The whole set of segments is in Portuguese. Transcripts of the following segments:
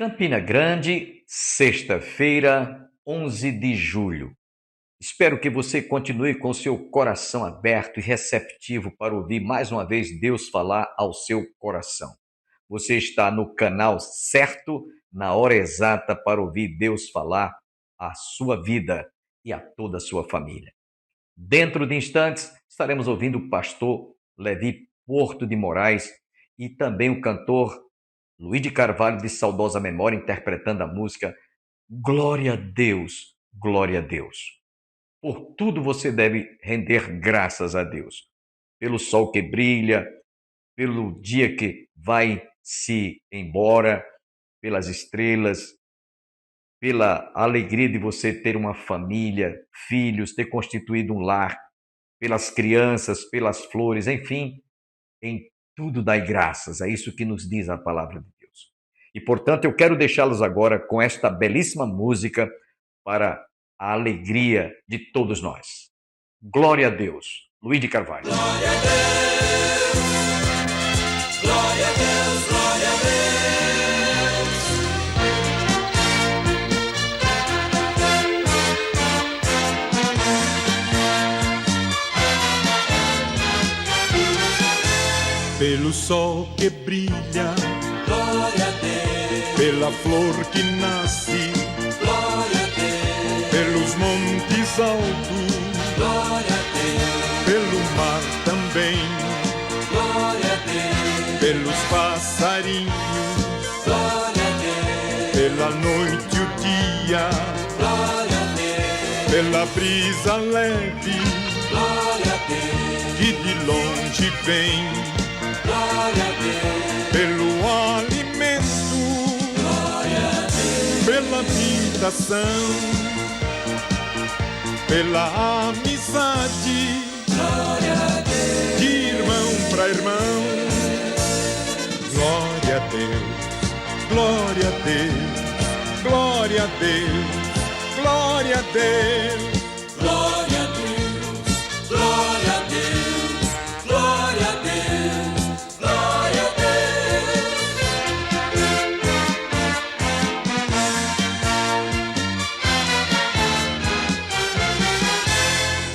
Campina Grande, sexta-feira, 11 de julho. Espero que você continue com seu coração aberto e receptivo para ouvir mais uma vez Deus falar ao seu coração. Você está no canal certo, na hora exata para ouvir Deus falar à sua vida e a toda a sua família. Dentro de instantes, estaremos ouvindo o pastor Levi Porto de Moraes e também o cantor Luiz de Carvalho, de saudosa memória, interpretando a música Glória a Deus, Glória a Deus. Por tudo você deve render graças a Deus. Pelo sol que brilha, pelo dia que vai se embora, pelas estrelas, pela alegria de você ter uma família, filhos, ter constituído um lar, pelas crianças, pelas flores, enfim, em tudo dai graças. É isso que nos diz a palavra de Deus. E, portanto, eu quero deixá-los agora com esta belíssima música para a alegria de todos nós. Glória a Deus. Luiz de Carvalho. Glória a Deus, glória a Deus, glória a Deus. Pelo sol que brilha, glória a Deus. Pela flor que nasce, glória a Deus. Pelos montes altos, glória a Deus. Pelo mar também, glória a Deus. Pelos passarinhos, glória a Deus. Pela noite e o dia, glória a Deus. Pela brisa leve, glória a Deus. que de longe vem, glória a Deus. Pelo alimento, glória a Deus. Pela habitação, pela amizade, glória a Deus. de irmão para irmão. Glória a Deus, glória a Deus, glória a Deus, glória a Deus. Glória a Deus, glória a Deus, glória a Deus, glória a Deus.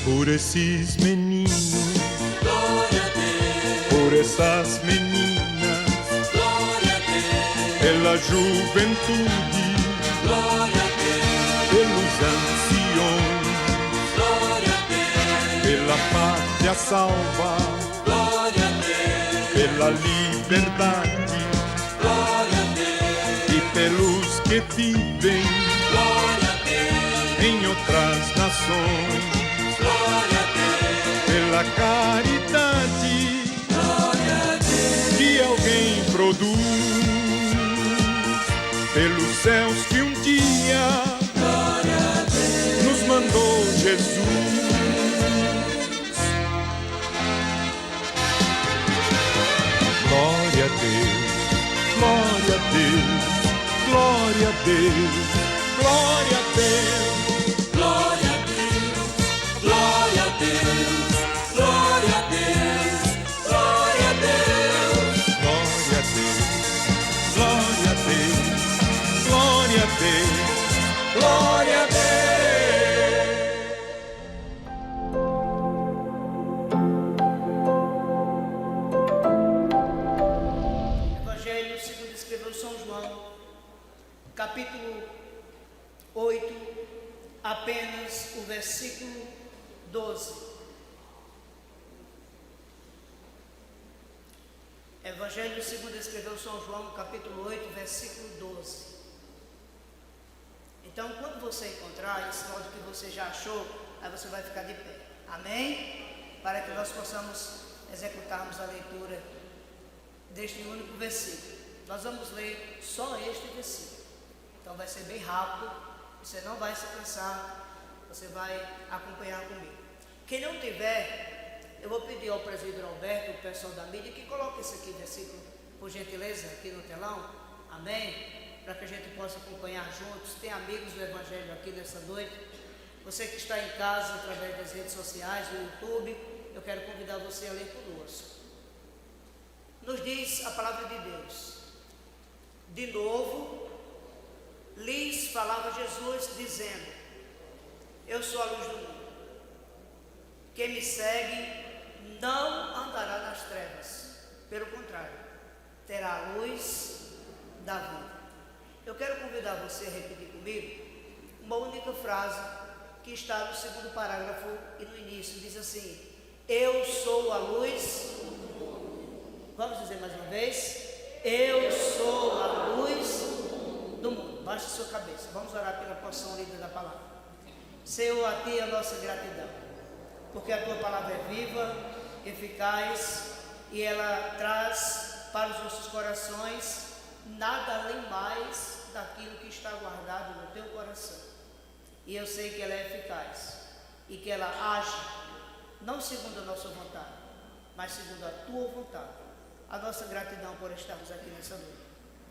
Por esses meninos, glória a Deus. Por essas meninas, glória a Deus. Pela juventude, glória a Deus. Pelos anciões, glória a Deus. pela pátria salva, glória a Deus. pela liberdade, glória a Deus. e pelos que vivem, glória a Deus. em outras nações, glória a Deus. pela caridade, glória a Deus. que alguém produz, pelos céus que um dia, glória a Deus. nos mandou Jesus. Glória a Deus, glória a Deus, glória a Deus, glória a Deus. Glória a Deus, glória a Deus, glória a Deus, glória a Deus. Glória a Deus, glória a Deus, glória a Deus, glória a Deus. Evangelho segundo escreveu São João, capítulo 8, apenas o versículo 12. Evangelho segundo escreveu São João, capítulo 8, versículo 12. Então, quando você encontrar, esse sinal de que você já achou, aí você vai ficar de pé. Amém? Para que nós possamos executarmos a leitura deste único versículo. Nós vamos ler só este versículo. Então vai ser bem rápido, você não vai se cansar, você vai acompanhar comigo. Quem não tiver, eu vou pedir ao presbítero Alberto, o pessoal da mídia, que coloque esse aqui versículo, por gentileza, aqui no telão. Amém? Para que a gente possa acompanhar juntos. Tem amigos do Evangelho aqui nessa noite. Você que está em casa, através das redes sociais, do YouTube, eu quero convidar você a ler conosco. Nos diz a palavra de Deus: de novo lhes falava Jesus, dizendo: eu sou a luz do mundo. Quem me segue não andará nas trevas, pelo contrário, terá a luz da vida. Eu quero convidar você a repetir comigo uma única frase que está no segundo parágrafo e no início, diz assim: eu sou a luz. Vamos dizer mais uma vez: eu sou a luz do mundo. Baixe sua cabeça, vamos orar pela porção lida da palavra. Senhor, a Ti a nossa gratidão, porque a Tua palavra é viva, eficaz, e ela traz para os nossos corações nada além mais daquilo que está guardado no Teu coração. E eu sei que ela é eficaz e que ela age não segundo a nossa vontade, mas segundo a Tua vontade. A nossa gratidão por estarmos aqui nessa noite.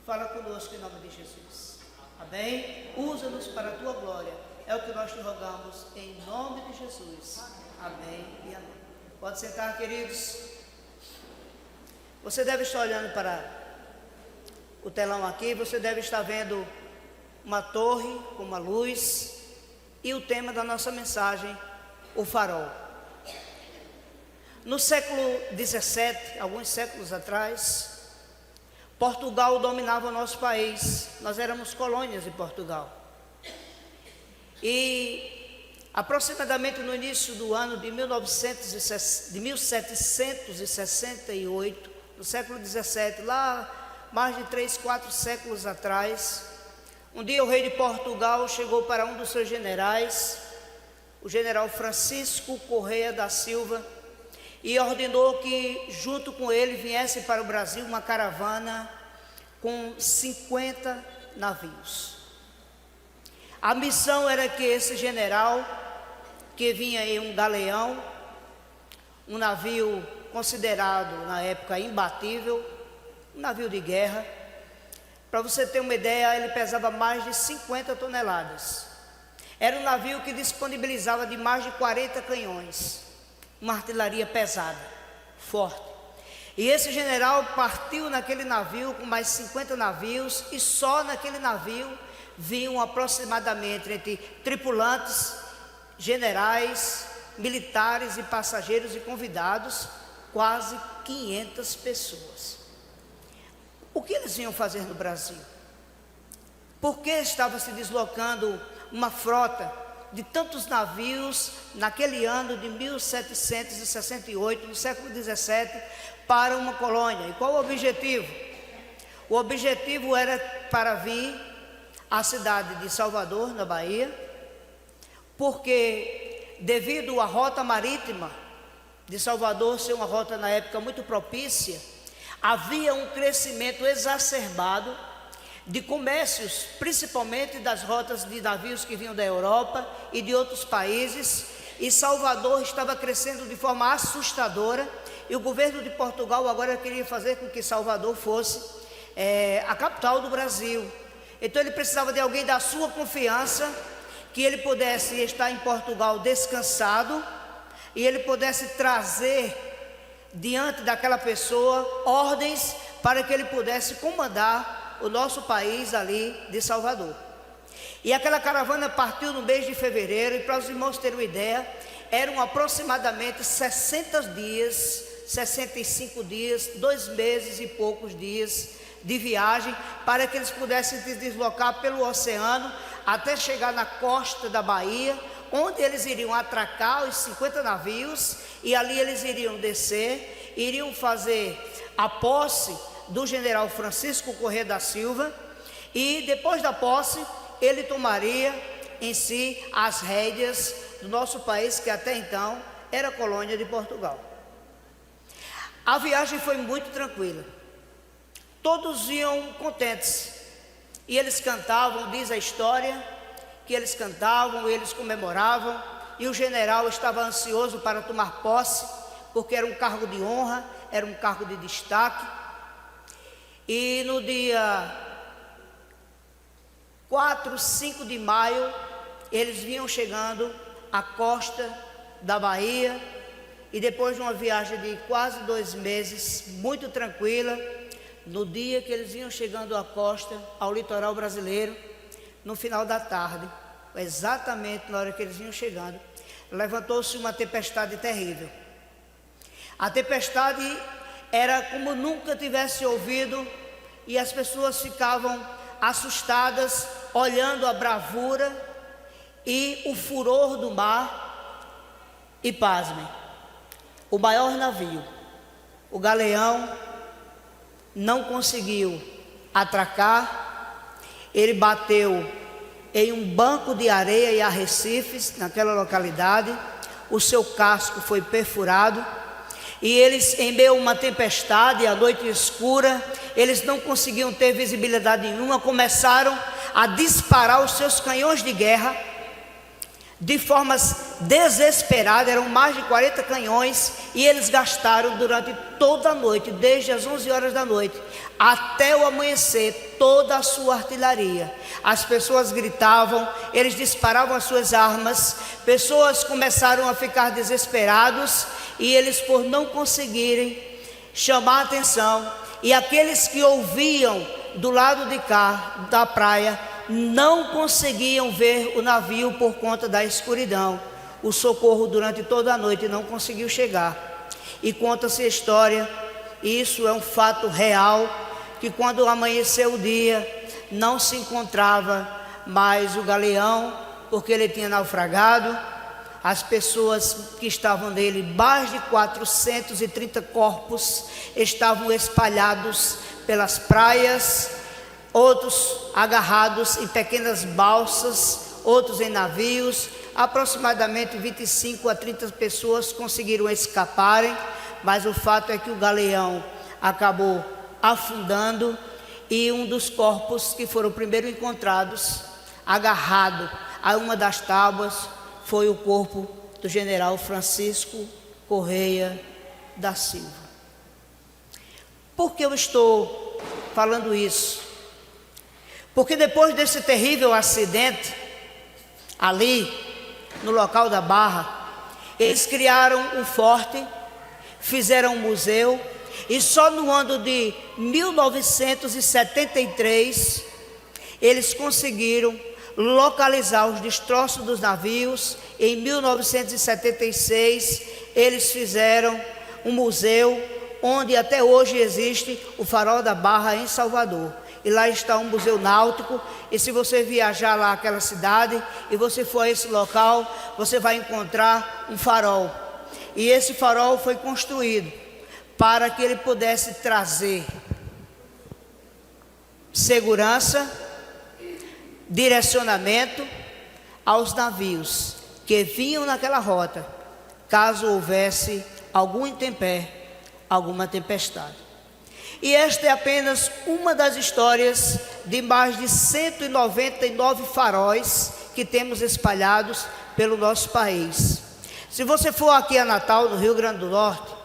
Fala conosco em nome de Jesus. Amém? Usa-nos para a Tua glória. É o que nós te rogamos em nome de Jesus. Amém e amém. Pode sentar, queridos. Você deve estar olhando para o telão aqui. Você deve estar vendo uma torre com uma luz. E o tema da nossa mensagem, o farol. No século XVII, alguns séculos atrás, Portugal dominava o nosso país. Nós éramos colônias de Portugal. E aproximadamente no início do ano de 1768, no século XVII, lá mais de 3, 4 séculos atrás, um dia o rei de Portugal chegou para um dos seus generais, o general Francisco Correia da Silva, e ordenou que junto com ele viesse para o Brasil uma caravana com 50 navios. A missão era que esse general, que vinha em um galeão, um navio considerado na época imbatível, um navio de guerra. Para você ter uma ideia, ele pesava mais de 50 toneladas. Era um navio que disponibilizava de mais de 40 canhões, uma artilharia pesada, forte. E esse general partiu naquele navio com mais 50 navios, e só naquele navio vinham aproximadamente, entre tripulantes, generais, militares e passageiros e convidados, quase 500 pessoas. O que eles vinham fazer no Brasil? Por que estava se deslocando uma frota de tantos navios naquele ano de 1768, no século XVII, para uma colônia? E qual o objetivo? O objetivo era para vir à cidade de Salvador, na Bahia, porque devido à rota marítima de Salvador ser uma rota na época muito propícia, havia um crescimento exacerbado de comércios, principalmente das rotas de navios que vinham da Europa e de outros países, e Salvador estava crescendo de forma assustadora, e o governo de Portugal agora queria fazer com que Salvador fosse a capital do Brasil. Então ele precisava de alguém da sua confiança, que ele pudesse estar em Portugal descansado, e ele pudesse trazer diante daquela pessoa ordens para que ele pudesse comandar o nosso país ali de Salvador. E aquela caravana partiu no mês de fevereiro, e para os irmãos terem uma ideia, eram aproximadamente 60 dias, 65 dias, 2 meses e poucos dias de viagem, para que eles pudessem se deslocar pelo oceano até chegar na costa da Bahia, onde eles iriam atracar os 50 navios, e ali eles iriam descer, iriam fazer a posse do general Francisco Correia da Silva, e depois da posse ele tomaria em si as rédeas do nosso país, que até então era colônia de Portugal. A viagem foi muito tranquila, todos iam contentes, e eles cantavam, diz a história, que eles cantavam, eles comemoravam, e o general estava ansioso para tomar posse, porque era um cargo de honra, era um cargo de destaque. E no dia 4, 5 de maio, eles vinham chegando à costa da Bahia, e depois de uma viagem de quase 2 meses, muito tranquila, no dia que eles vinham chegando à costa, ao litoral brasileiro, no final da tarde, exatamente na hora que eles vinham chegando, levantou-se uma tempestade terrível. A tempestade era como nunca tivesse ouvido, e as pessoas ficavam assustadas, olhando a bravura e o furor do mar. E pasmem, o maior navio, o Galeão, não conseguiu atracar. Ele bateu em um banco de areia e arrecifes naquela localidade. O seu casco foi perfurado, e eles, em meio a uma tempestade, a noite escura, eles não conseguiam ter visibilidade nenhuma, começaram a disparar os seus canhões de guerra de formas desesperadas. Eram mais de 40 canhões, e eles gastaram durante toda a noite, desde as 11 horas da noite até o amanhecer, toda a sua artilharia. As pessoas gritavam, eles disparavam as suas armas, pessoas começaram a ficar desesperados, e eles, por não conseguirem chamar a atenção, e aqueles que ouviam do lado de cá da praia não conseguiam ver o navio por conta da escuridão. O socorro durante toda a noite não conseguiu chegar. E conta-se a história, e isso é um fato real, que quando amanheceu o dia, não se encontrava mais o Galeão, porque ele tinha naufragado. As pessoas que estavam nele, mais de 430 corpos, estavam espalhados pelas praias, outros agarrados em pequenas balsas, outros em navios. Aproximadamente 25 a 30 pessoas conseguiram escaparem, mas o fato é que o Galeão acabou afundando, e um dos corpos que foram primeiro encontrados, agarrado a uma das tábuas, foi o corpo do general Francisco Correia da Silva. Por que eu estou falando isso? Porque depois desse terrível acidente, ali no local da Barra, eles criaram um forte, fizeram um museu, e só no ano de 1973 eles conseguiram localizar os destroços dos navios. Em 1976 eles fizeram um museu, onde até hoje existe o Farol da Barra em Salvador, e lá está um museu náutico. E se você viajar lá àquela cidade e você for a esse local, você vai encontrar um farol, e esse farol foi construído para que ele pudesse trazer segurança, direcionamento aos navios que vinham naquela rota, caso houvesse algum intempérie, alguma tempestade. E esta é apenas uma das histórias de mais de 199 faróis que temos espalhados pelo nosso país. Se você for aqui a Natal, no Rio Grande do Norte,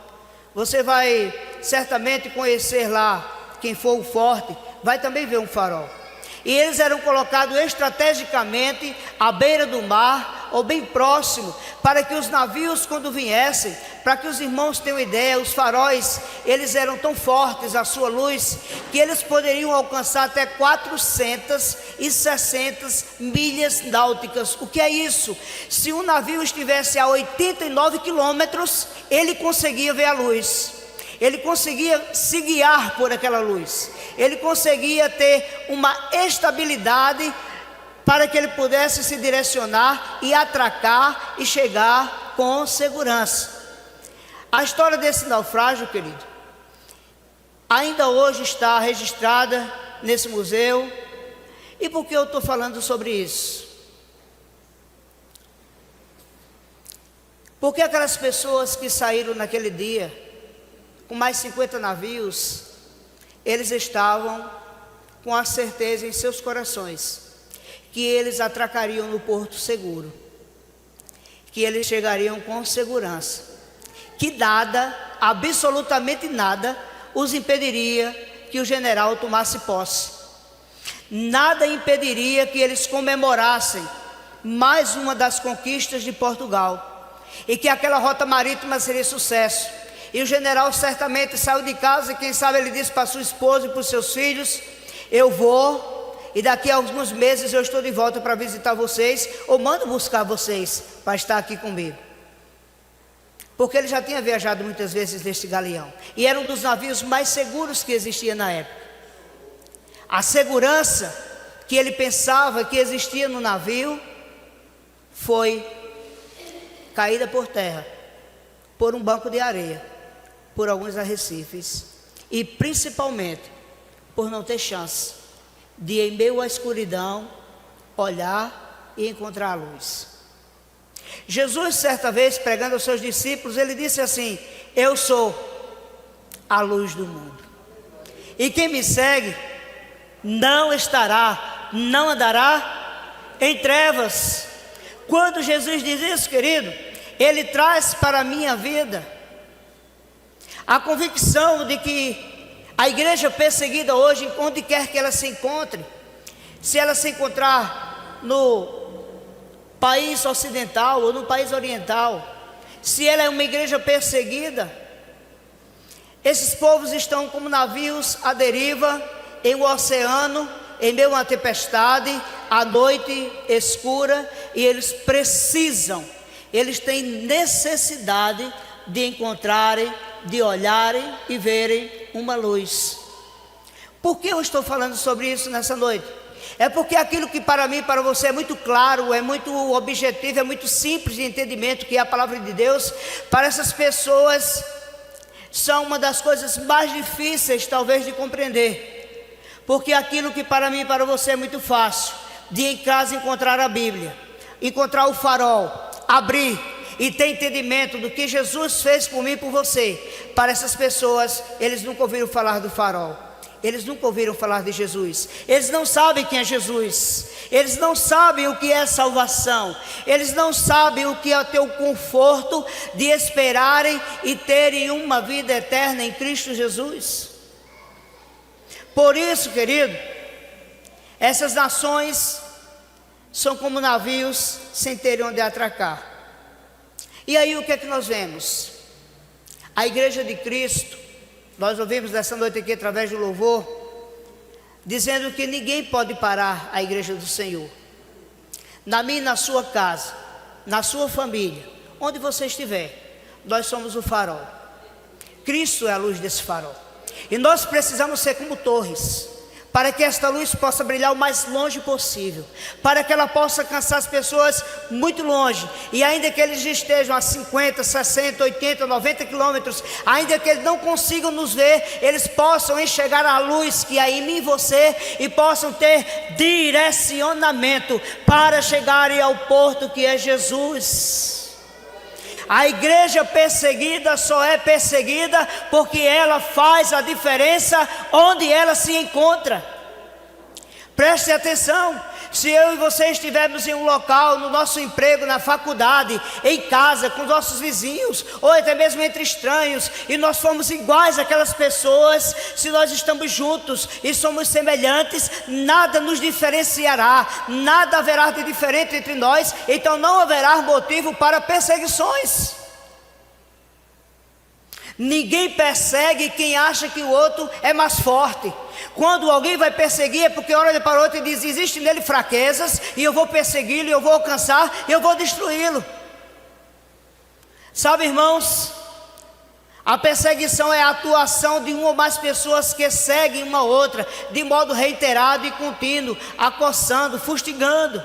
você vai certamente conhecer lá, quem for o forte, vai também ver um farol. E eles eram colocados estrategicamente à beira do mar, ou bem próximo, para que os navios, quando viessem, para que os irmãos tenham ideia, os faróis, eles eram tão fortes, a sua luz, que eles poderiam alcançar até 460 milhas náuticas. O que é isso? Se um navio estivesse a 89 quilômetros, ele conseguia ver a luz, ele conseguia se guiar por aquela luz, ele conseguia ter uma estabilidade para que ele pudesse se direcionar e atracar e chegar com segurança. A história desse naufrágio, querido, ainda hoje está registrada nesse museu. E por que eu estou falando sobre isso? Porque aquelas pessoas que saíram naquele dia, com mais 50 navios, eles estavam com a certeza em seus corações que eles atracariam no porto seguro, que eles chegariam com segurança, que nada, absolutamente nada, os impediria que o general tomasse posse. Nada impediria que eles comemorassem mais uma das conquistas de Portugal, e que aquela rota marítima seria sucesso. E o general certamente saiu de casa, e quem sabe ele disse para sua esposa e para os seus filhos: eu vou E daqui a alguns meses eu estou de volta para visitar vocês, ou mando buscar vocês para estar aqui comigo. Porque ele já tinha viajado muitas vezes neste galeão. E era um dos navios mais seguros que existia na época. A segurança que ele pensava que existia no navio foi caída por terra, por um banco de areia, por alguns arrecifes. E principalmente por não ter chance de, em meio à escuridão, olhar e encontrar a luz. Jesus, certa vez, pregando aos seus discípulos, ele disse assim: eu sou a luz do mundo, e quem me segue não andará em trevas. Quando Jesus diz isso, querido, ele traz para a minha vida a convicção de que a igreja perseguida hoje, onde quer que ela se encontre, se ela se encontrar no país ocidental ou no país oriental, se ela é uma igreja perseguida, esses povos estão como navios à deriva em um oceano, em meio a uma tempestade, à noite escura, e eles têm necessidade de encontrarem, de olharem e verem uma luz. Por que eu estou falando sobre isso nessa noite? É porque aquilo que para mim e para você é muito claro, é muito objetivo, é muito simples de entendimento, que é a palavra de Deus, para essas pessoas são uma das coisas mais difíceis talvez de compreender. Porque aquilo que para mim e para você é muito fácil, de em casa encontrar a Bíblia, encontrar o farol, abrir e ter entendimento do que Jesus fez por mim e por você, para essas pessoas, eles nunca ouviram falar do farol, eles nunca ouviram falar de Jesus, eles não sabem quem é Jesus, eles não sabem o que é salvação, eles não sabem o que é ter o conforto de esperarem e terem uma vida eterna em Cristo Jesus. Por isso, querido, essas nações são como navios sem terem onde atracar. E aí o que é que nós vemos? A igreja de Cristo, nós ouvimos nessa noite aqui através do louvor, dizendo que ninguém pode parar a igreja do Senhor. Na minha e na sua casa, na sua família, onde você estiver, nós somos o farol. Cristo é a luz desse farol. E nós precisamos ser como torres, para que esta luz possa brilhar o mais longe possível, para que ela possa alcançar as pessoas muito longe, e ainda que eles estejam a 50, 60, 80, 90 quilômetros, ainda que eles não consigam nos ver, eles possam enxergar a luz que há em mim e você, e possam ter direcionamento para chegarem ao porto que é Jesus. A igreja perseguida só é perseguida porque ela faz a diferença onde ela se encontra. Preste atenção, se eu e você estivermos em um local, no nosso emprego, na faculdade, em casa, com nossos vizinhos, ou até mesmo entre estranhos, e nós formos iguais àquelas pessoas, se nós estamos juntos e somos semelhantes, nada nos diferenciará, nada haverá de diferente entre nós, então não haverá motivo para perseguições. Ninguém persegue quem acha que o outro é mais forte. Quando alguém vai perseguir é porque olha para o outro e diz: existe nele fraquezas, e eu vou persegui-lo, eu vou alcançar, eu vou destruí-lo. Sabe, irmãos, a perseguição é a atuação de uma ou mais pessoas que seguem uma outra de modo reiterado e contínuo, acossando, fustigando.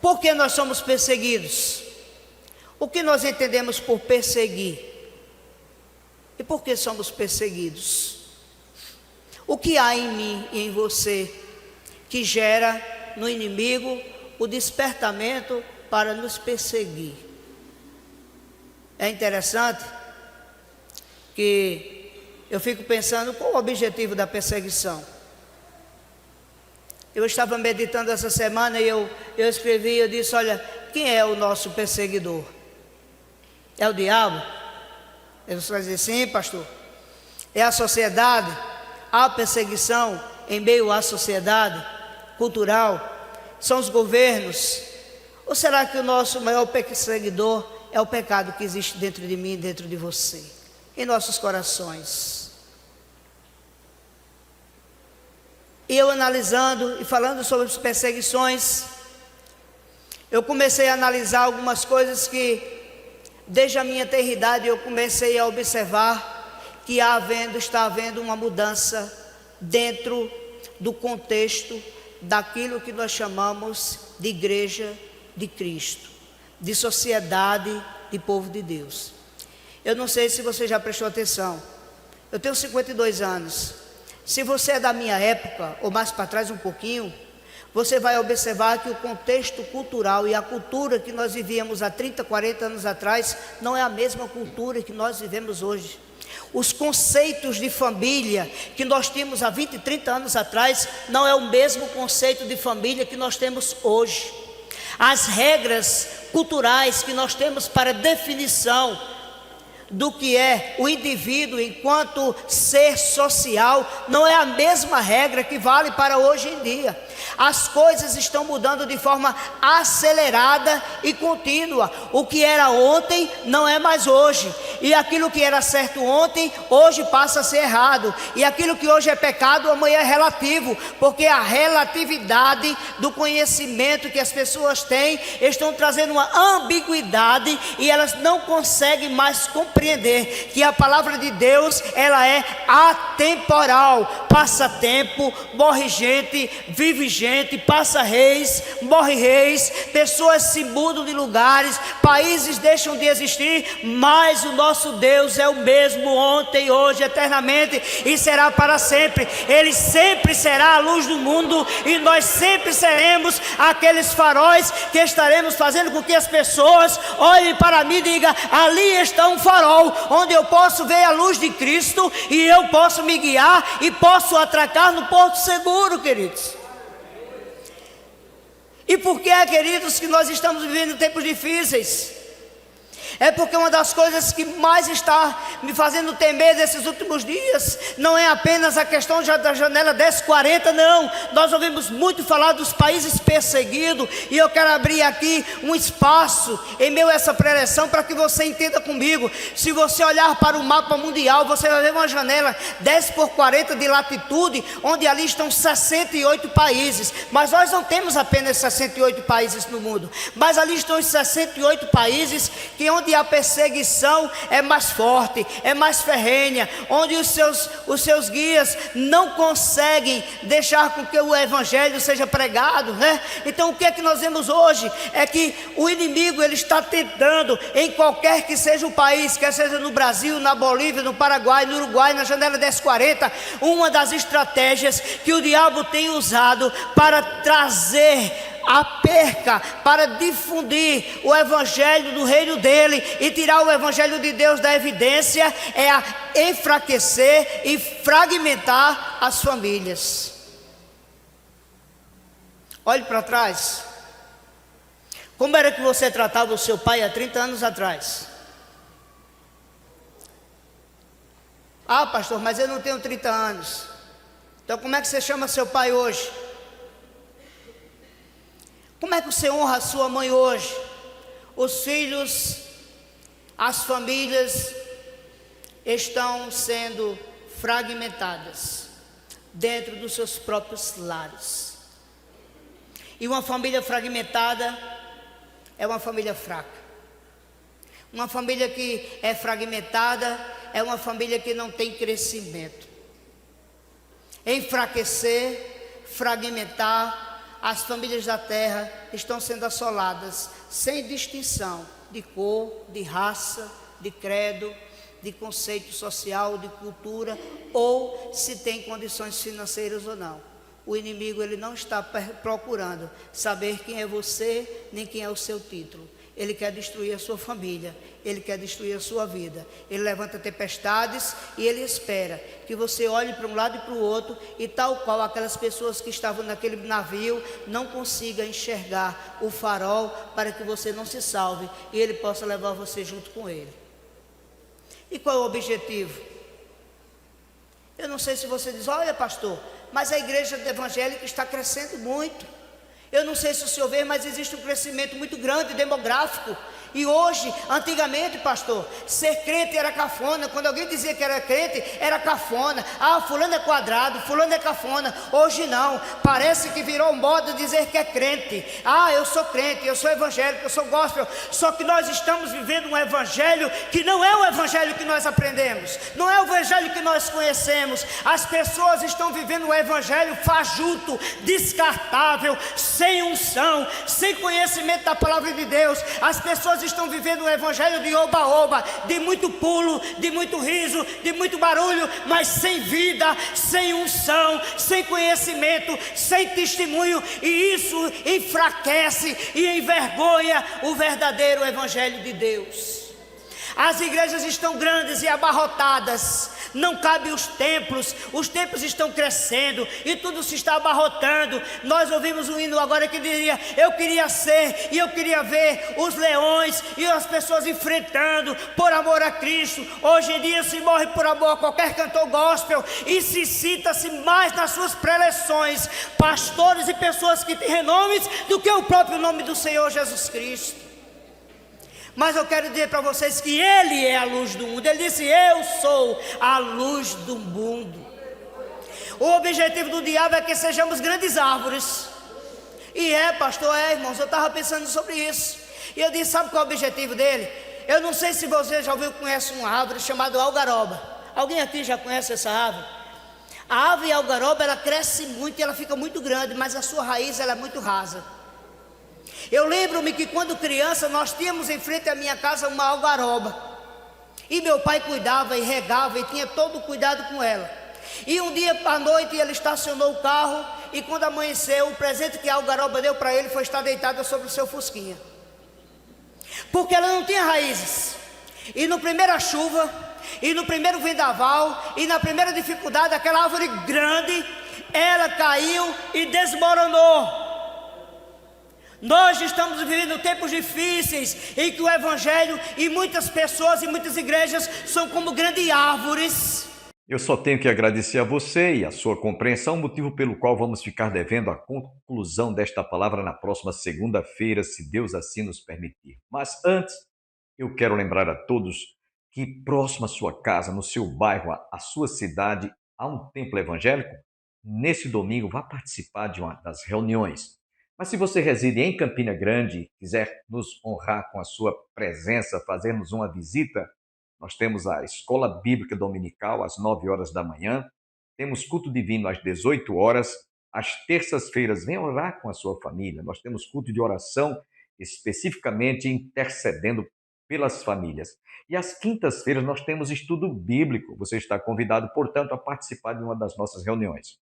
Por que nós somos perseguidos? O que nós entendemos por perseguir? E por que somos perseguidos? O que há em mim e em você que gera no inimigo o despertamento para nos perseguir? É interessante que eu fico pensando qual o objetivo da perseguição. Eu estava meditando essa semana e eu escrevi, eu disse: olha, quem é o nosso perseguidor? É o diabo? Você vai dizer: sim, pastor. É a sociedade? Há perseguição em meio à sociedade cultural? São os governos? Ou será que o nosso maior perseguidor é o pecado que existe dentro de mim e dentro de você, em nossos corações? E eu analisando e falando sobre as perseguições, eu comecei a analisar algumas coisas que, desde a minha tenridade, eu comecei a observar que está havendo uma mudança dentro do contexto daquilo que nós chamamos de igreja de Cristo, de sociedade de povo de Deus. Eu não sei se você já prestou atenção, eu tenho 52 anos, se você é da minha época, ou mais para trás um pouquinho, você vai observar que o contexto cultural e a cultura que nós vivíamos há 30, 40 anos atrás, não é a mesma cultura que nós vivemos hoje. Os conceitos de família que nós tínhamos há 20, 30 anos atrás, não é o mesmo conceito de família que nós temos hoje. As regras culturais que nós temos para definição do que é o indivíduo enquanto ser social, não é a mesma regra que vale para hoje em dia. As coisas estão mudando de forma acelerada e contínua. O que era ontem não é mais hoje, e aquilo que era certo ontem, hoje passa a ser errado, e aquilo que hoje é pecado, amanhã é relativo, porque a relatividade do conhecimento que as pessoas têm estão trazendo uma ambiguidade, e elas não conseguem mais compreender que a palavra de Deus, ela é atemporal. Passa tempo, morre gente, vive gente, passa reis, morre reis, pessoas se mudam de lugares, países deixam de existir, mas o nosso Deus é o mesmo ontem, hoje, eternamente, e será para sempre. Ele sempre será a luz do mundo, e nós sempre seremos aqueles faróis que estaremos fazendo com que as pessoas olhem para mim e digam: ali está um farol onde eu posso ver a luz de Cristo, e eu posso me guiar e posso atracar no porto seguro, queridos. E por que, queridos, que nós estamos vivendo tempos difíceis? É porque uma das coisas que mais está me fazendo temer desses últimos dias não é apenas a questão da janela 1040, não. Nós ouvimos muito falar dos países perseguidos, e eu quero abrir aqui um espaço em meio a essa preleção para que você entenda comigo. Se você olhar para o mapa mundial, você vai ver uma janela 10x40 de latitude, onde ali estão 68 países. Mas nós não temos apenas 68 países no mundo, mas ali estão os 68 países onde a perseguição é mais forte, é mais ferrenha, onde os seus guias não conseguem deixar com que o evangelho seja pregado, né? Então o que é que nós vemos hoje? É que o inimigo, ele está tentando, em qualquer que seja o país, quer seja no Brasil, na Bolívia, no Paraguai, no Uruguai, na janela 1040, uma das estratégias que o diabo tem usado para trazer a perca, para difundir o evangelho do reino dele e tirar o evangelho de Deus da evidência, é a enfraquecer e fragmentar as famílias. Olhe para trás. Como era que você tratava o seu pai há 30 anos atrás? Ah, pastor, mas eu não tenho 30 anos. Então como é que você chama seu pai hoje? Como é que você honra a sua mãe hoje? Os filhos, as famílias estão sendo fragmentadas dentro dos seus próprios lares. E uma família fragmentada é uma família fraca. Uma família que é fragmentada é uma família que não tem crescimento. Enfraquecer, fragmentar, as famílias da terra estão sendo assoladas, sem distinção de cor, de raça, de credo, de conceito social, de cultura, ou se tem condições financeiras ou não. O inimigo, ele não está procurando saber quem é você, nem quem é o seu título. Ele quer destruir a sua família, ele quer destruir a sua vida. Ele levanta tempestades e ele espera que você olhe para um lado e para o outro, e tal qual aquelas pessoas que estavam naquele navio não consiga enxergar o farol para que você não se salve e ele possa levar você junto com ele. E qual é o objetivo? Eu não sei se você diz: olha, pastor, mas a igreja evangélica está crescendo muito. Eu não sei se o senhor vê, mas existe um crescimento muito grande demográfico. E hoje, antigamente, pastor, ser crente era cafona. Quando alguém dizia que era crente, era cafona. Ah, fulano é quadrado, fulano é cafona. Hoje não, parece que virou moda dizer que é crente. Ah, eu sou crente, eu sou evangélico, eu sou gospel. Só que nós estamos vivendo um evangelho que não é o evangelho que nós aprendemos, não é o evangelho que nós conhecemos. As pessoas estão vivendo um evangelho fajuto, descartável, sem unção, sem conhecimento da palavra de Deus. As pessoas estão vivendo um evangelho de oba-oba, de muito pulo, de muito riso, de muito barulho, mas sem vida, sem unção, sem conhecimento, sem testemunho, e isso enfraquece e envergonha o verdadeiro evangelho de Deus. As igrejas estão grandes e abarrotadas, não cabem os templos estão crescendo e tudo se está abarrotando. Nós ouvimos um hino agora que dizia: eu queria ser e eu queria ver os leões e as pessoas enfrentando por amor a Cristo. Hoje em dia se morre por amor a qualquer cantor gospel e se cita-se mais nas suas preleções pastores e pessoas que têm renomes do que o próprio nome do Senhor Jesus Cristo. Mas eu quero dizer para vocês que Ele é a luz do mundo. Ele disse: eu sou a luz do mundo. O objetivo do diabo é que sejamos grandes árvores. E pastor, irmãos, eu estava pensando sobre isso. E eu disse: sabe qual é o objetivo dele? Eu não sei se você já conhece uma árvore chamada algaroba. Alguém aqui já conhece essa árvore? A árvore algaroba, ela cresce muito e ela fica muito grande, mas a sua raiz ela é muito rasa. Eu lembro-me que quando criança nós tínhamos em frente à minha casa uma algaroba, e meu pai cuidava e regava e tinha todo o cuidado com ela. E um dia à noite ele estacionou o carro, e quando amanheceu, o presente que a algaroba deu para ele foi estar deitada sobre o seu fusquinha, porque ela não tinha raízes. E no primeira chuva, e no primeiro vendaval, e na primeira dificuldade, aquela árvore grande, ela caiu e desmoronou. Nós estamos vivendo tempos difíceis em que o evangelho e muitas pessoas e muitas igrejas são como grandes árvores. Eu só tenho que agradecer a você e a sua compreensão, motivo pelo qual vamos ficar devendo a conclusão desta palavra na próxima segunda-feira, se Deus assim nos permitir. Mas antes, eu quero lembrar a todos que próximo à sua casa, no seu bairro, à sua cidade, há um templo evangélico. Nesse domingo, vá participar de uma das reuniões. Mas se você reside em Campina Grande e quiser nos honrar com a sua presença, fazermos uma visita, nós temos a Escola Bíblica Dominical às 9 horas da manhã, temos culto divino às 18 horas, às terças-feiras venha orar com a sua família, nós temos culto de oração especificamente intercedendo pelas famílias. E às quintas-feiras nós temos estudo bíblico, você está convidado, portanto, a participar de uma das nossas reuniões.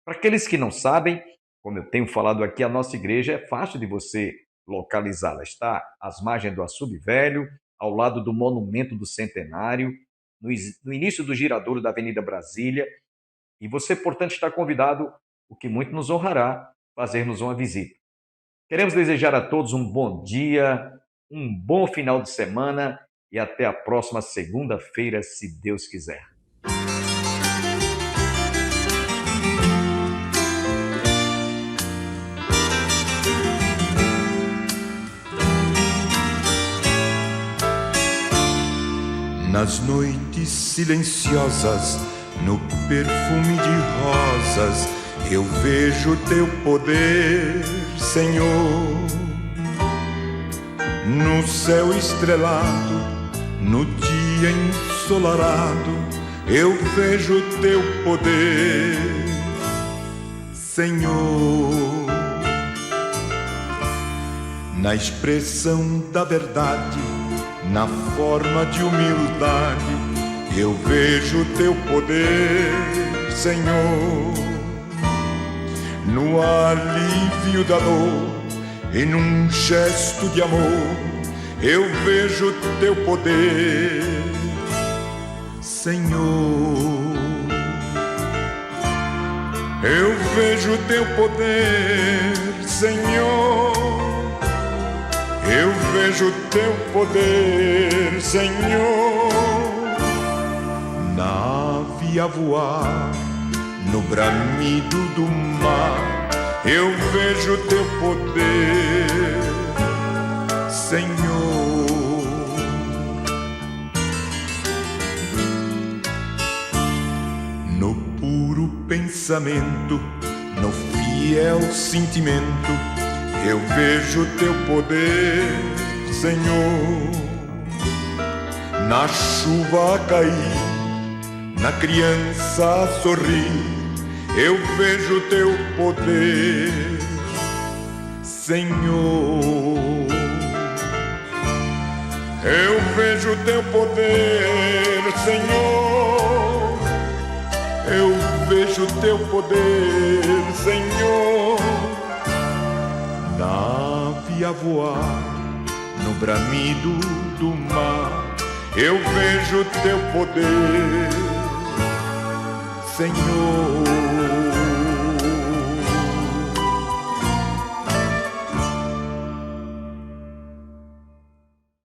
Para aqueles que não sabem, como eu tenho falado aqui, a nossa igreja é fácil de você localizá-la. Está às margens do Açude Velho, ao lado do Monumento do Centenário, no início do giradouro da Avenida Brasília. E você, portanto, está convidado, o que muito nos honrará, fazermos uma visita. Queremos desejar a todos um bom dia, um bom final de semana e até a próxima segunda-feira, se Deus quiser. Nas noites silenciosas, no perfume de rosas, eu vejo teu poder, Senhor. No céu estrelado, no dia ensolarado, eu vejo teu poder, Senhor. Na expressão da verdade, na forma de humildade, eu vejo teu poder, Senhor. No alívio da dor e num gesto de amor, eu vejo teu poder, Senhor. Eu vejo teu poder, Senhor. Eu vejo teu poder, Senhor. Na ave a voar, no bramido do mar, eu vejo teu poder, Senhor. pensamento, no fiel sentimento, eu vejo teu poder, Senhor. Na chuva cair, na criança sorrir, eu vejo teu poder, Senhor. Eu vejo teu poder, Senhor. Eu vejo teu poder, Senhor. Na ave a voar, no bramido do mar, eu vejo teu poder, Senhor.